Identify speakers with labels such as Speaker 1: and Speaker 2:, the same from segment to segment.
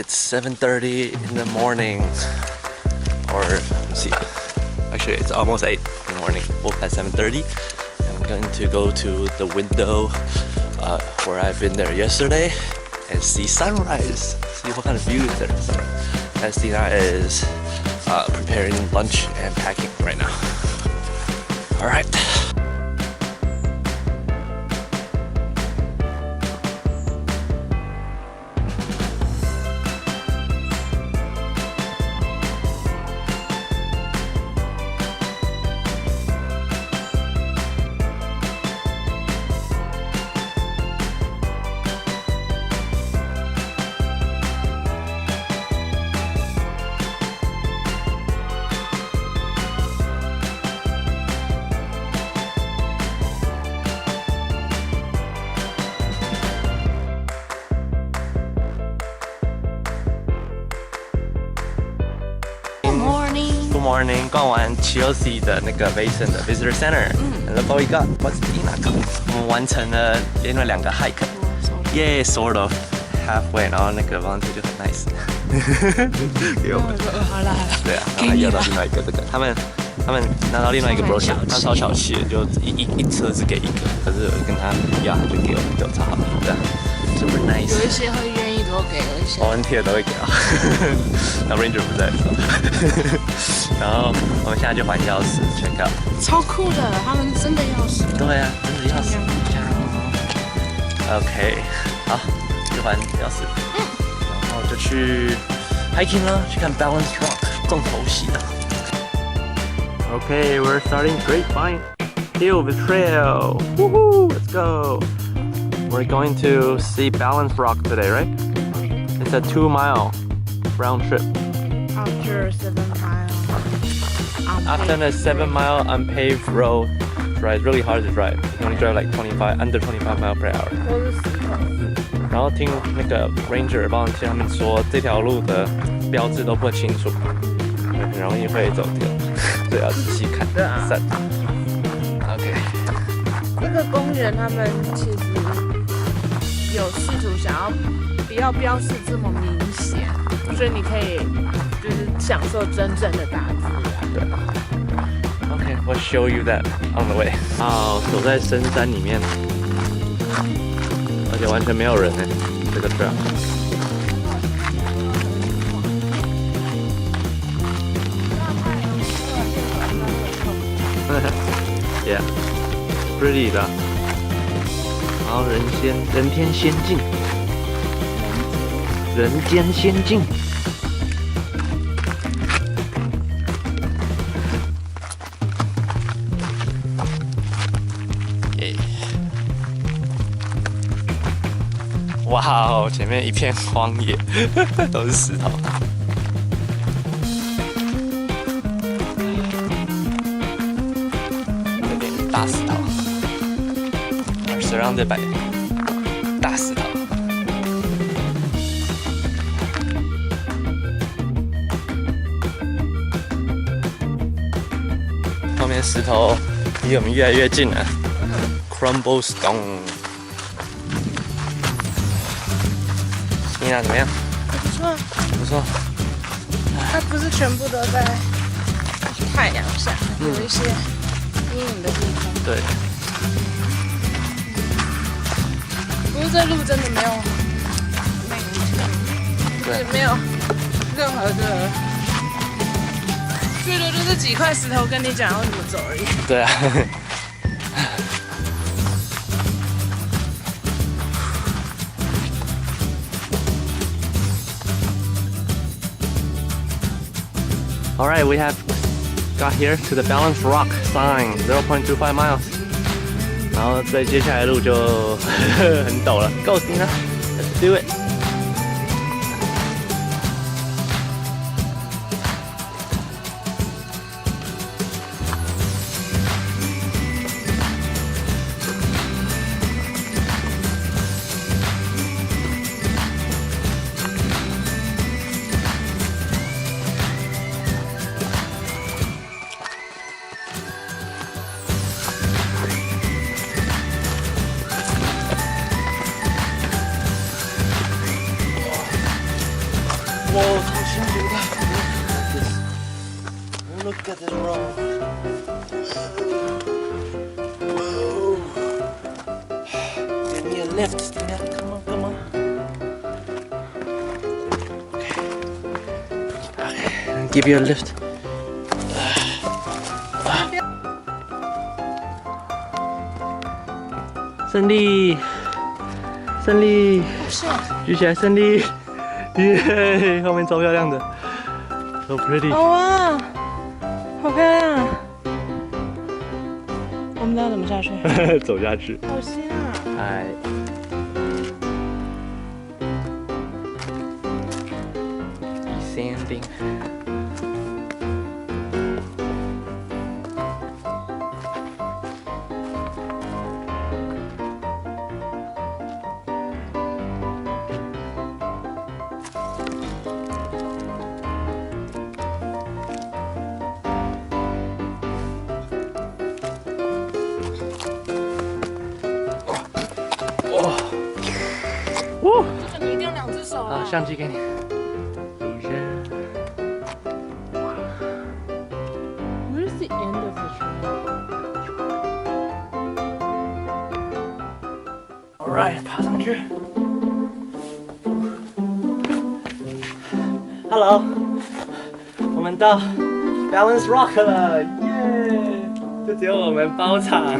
Speaker 1: It's 7:30 in the morning, or let's see. Actually, it's almost 8 in the morning. Woke at 7:30. I'm going to go to the window where I've been there yesterday and see sunrise. See what kind of view is there. As Dina is preparing lunch and packing right now. All right. Good morning， 逛完 Chelsea 的那个 Basin 的 Visitor Center，and look what we got. What's Dina got? 我们完成了连了2个 hike，yeah, sort of halfway， 然后那个 volunteer 就很 nice， 给我们。好了，对啊，然后还要到另外一个这个，他们拿到另外一个 brochure， 他超小气的，就一车只给一个，可是跟他要他就给我们，就超好，对啊。Super nice。
Speaker 2: 有一些会愿意多给，有一些
Speaker 1: volunteer 都会给啊。那 Ranger 不在的时候，然后我们现在就还钥匙 check out。
Speaker 2: 超酷的，他们真的钥匙。
Speaker 1: 对啊，真的钥匙。OK， 好，就还钥匙，然后就去 hiking 了，去看 Balance Rock 重头戏的。Okay, we're starting Grapevine Hill Trail. Woohoo! Let's go. We're going to see Balance Rock today, right? It's a 2-mile round trip.
Speaker 2: After 7 miles.
Speaker 1: After a 7-mile unpaved road, it's really hard to drive. You can only drive like under 25 miles per hour.
Speaker 2: 都是石头。
Speaker 1: 然后听那个 Ranger volunteer 他们说，这条路的标志都不清楚，很容易会走丢，所以要仔细看。
Speaker 2: 对啊。
Speaker 1: OK。
Speaker 2: 这个公园他们其实有试图想要不要标示这么明显，所以你可以就是享受真正的大自然。
Speaker 1: 对。OK, we'll show you that on the way. 好，走在深山里面，而且完全没有人呢，这个 trail。Yeah, pretty 的。然后人天仙境，人间仙境。哇哦，前面一片荒野，都是石头。这边大石头 ，surrounded by 大石头。后面石头离我们越来越近了 ，Crumble Stone。你俩怎么样？
Speaker 2: 不错，
Speaker 1: 不错。
Speaker 2: 它不是全部都在太阳下，有一些阴影的地方。
Speaker 1: 对。
Speaker 2: 不过这路真的没有对，没有任何的，最多就是几块石头跟你讲要怎么走而已。
Speaker 1: 对啊。Alright, we have got here to the Balance Rock sign, 0.25 miles. 然后在接下来的路就很陡了。Go, Dina, let's do it. roll. Whoa. Give me a lift, Stina. Come on, come on. Okay, I'll give you a lift.胜利，胜利，举起来，胜利！耶，后面超漂亮的 ，so pretty。
Speaker 2: 哦哇，好漂亮啊！我们要怎么下去？
Speaker 1: 走下去。
Speaker 2: 好香啊！
Speaker 1: 嗨。Descending。
Speaker 2: 你一定要2只手啊！
Speaker 1: 相机给你。
Speaker 2: Where's the end of the trail?
Speaker 1: Alright， 爬上去。Hello， 我们到 Balance Rock 了，耶！就只有我们包场，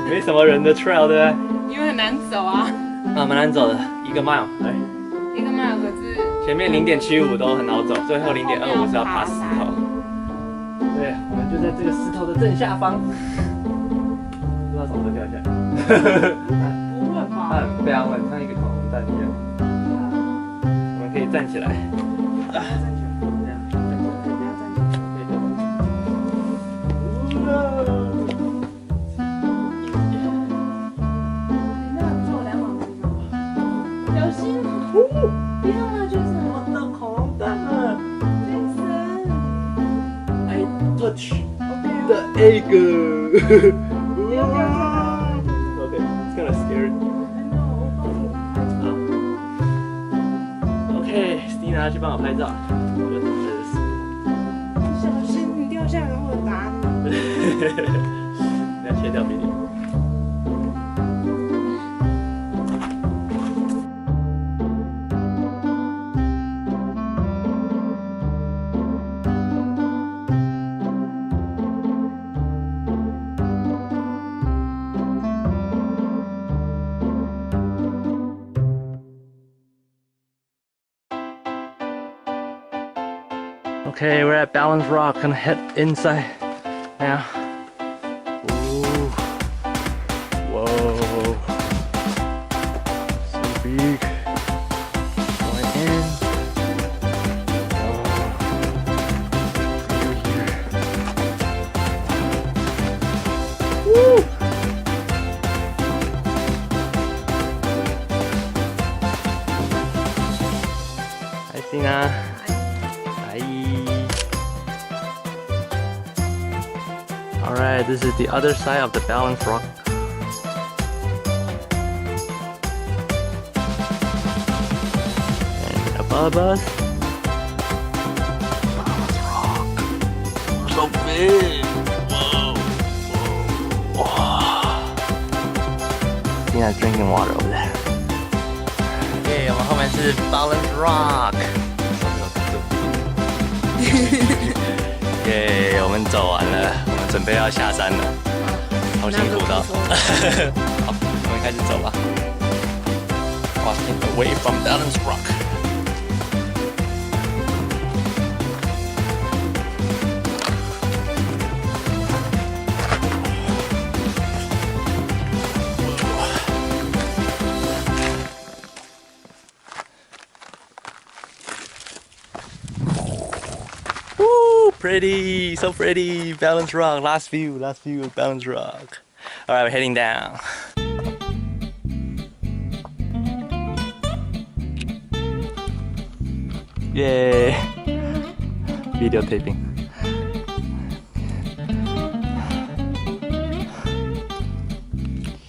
Speaker 1: 没什么人的 trail， 对不对？
Speaker 2: 因为很难走啊。
Speaker 1: 蛮难走的，1个 mile， 对。
Speaker 2: 1个 mile 可是
Speaker 1: 前面0.75都很好走，最后0.25是要爬石头。对，我们就在这个石头的正下方，不知道什么时候掉下来。
Speaker 2: 不会吧？
Speaker 1: 它非常稳，像一个恐龙蛋一样。我们可以站起来。站起来，这样，站起来，可以不要站起来，可以的。
Speaker 2: 那坐2往3吗？小心！别让它就是
Speaker 1: 我的恐龙蛋了。
Speaker 2: Jason。
Speaker 1: I touch the egg.
Speaker 2: 不要掉下来。
Speaker 1: Okay, it's kind of scary. OK，Stina 去帮我拍照，我就等这是。
Speaker 2: 小心你掉下来，我打你。
Speaker 1: 要切掉鼻涕。Okay, we're at Balance Rock. Gonna head inside now. Ooh. Whoa. So big. Going in. Whoa. Through here. Woo! Hi, Stina. Alright, this is the other side of the Balance Rock. And above us, Balance Rock. So big! Whoa! Whoa! Tina's drinking water over there. Okay, 我们后面是 Balance Rock. 耶，我们走完了，我们准备要下山了，好辛苦的。好，我们开始走吧。Walking away from Balance Rock. Pretty, so pretty. Balance Rock. Last view of Balance Rock. All right, we're heading down. Yay! Videotaping.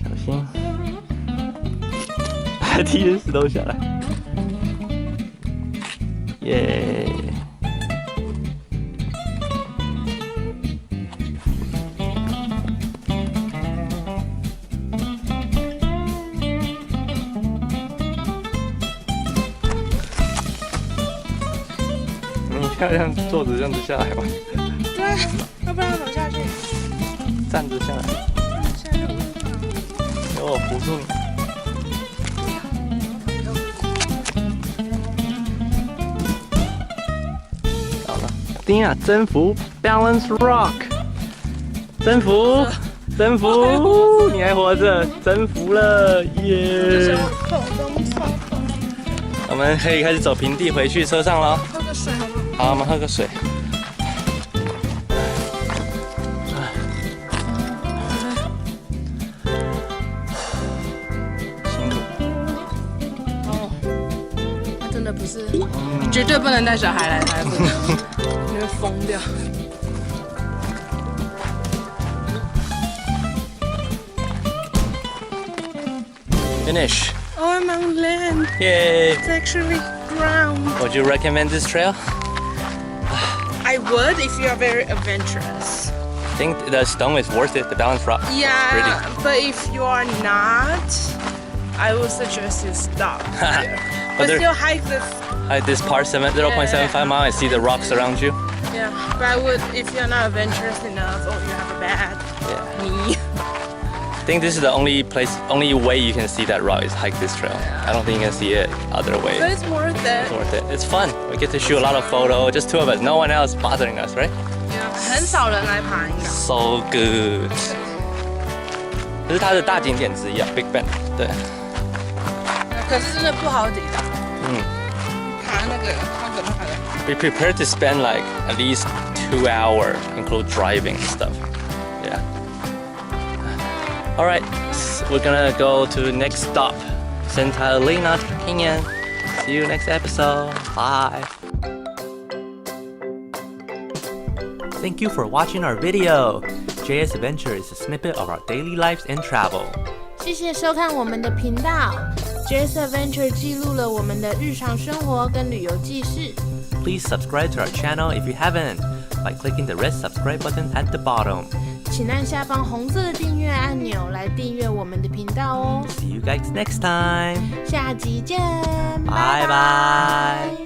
Speaker 1: 小心，踢着石头下来。耶！要这样坐着这样子下来吗？
Speaker 2: 对啊，要不然走下去。
Speaker 1: 站着下来。
Speaker 2: 下去
Speaker 1: 有我扶住你。好了，丁亚征服 Balance Rock， 征服，征服，你还活着，征服了，耶！我们可以开始走平地回去车上了。
Speaker 2: 喝个水好不好？
Speaker 1: 好，我们喝个水。辛苦。
Speaker 2: 哦，那真的不是，绝对不能带小孩来台北，你会疯掉。
Speaker 1: Finish.
Speaker 2: Oh, I'm on land.
Speaker 1: Yay!
Speaker 2: It's actually ground.
Speaker 1: Would you recommend this trail?
Speaker 2: I would if you are very adventurous.
Speaker 1: I think the stone is worth it. The Balance Rock.
Speaker 2: Yeah, but if you are not, I would suggest you stop here. But
Speaker 1: there-
Speaker 2: still hike this.
Speaker 1: This part 0.75 mile and see the rocks around you.
Speaker 2: Yeah, but I would if you're not adventurous enough or you have a bad
Speaker 1: Yeah.
Speaker 2: knee.
Speaker 1: I think this is the only way you can see that rock is hike this trail. I don't think you can see it other way.
Speaker 2: But it's worth it.
Speaker 1: It's worth it. It's fun. We get to shoot a lot of photos. Just two of us. No one else bothering us, right?
Speaker 2: Yeah, 很少人来爬，应该。
Speaker 1: So good. 这是它的大景点之一啊 ，Big Bend。对，
Speaker 2: 可是真的不好抵达。
Speaker 1: 嗯。
Speaker 2: 爬那个超可怕的。
Speaker 1: Be prepared to spend like at least 2 hours, include driving and stuff. Yeah. All right, we're gonna go to the next stop, Santa Elena Canyon. See you next episode. Bye. Thank you for watching our video. JS Adventure is a snippet of our daily lives and travel.
Speaker 2: 谢谢收看我们的频道 ，JS Adventure 记录了我们的日常生活跟旅游记事。
Speaker 1: Please subscribe to our channel if you haven't by clicking the red subscribe button at the bottom.
Speaker 2: 请按下方红色的订阅按钮来订阅我们的频道哦。
Speaker 1: See you guys next time.
Speaker 2: 下集见，
Speaker 1: 拜拜。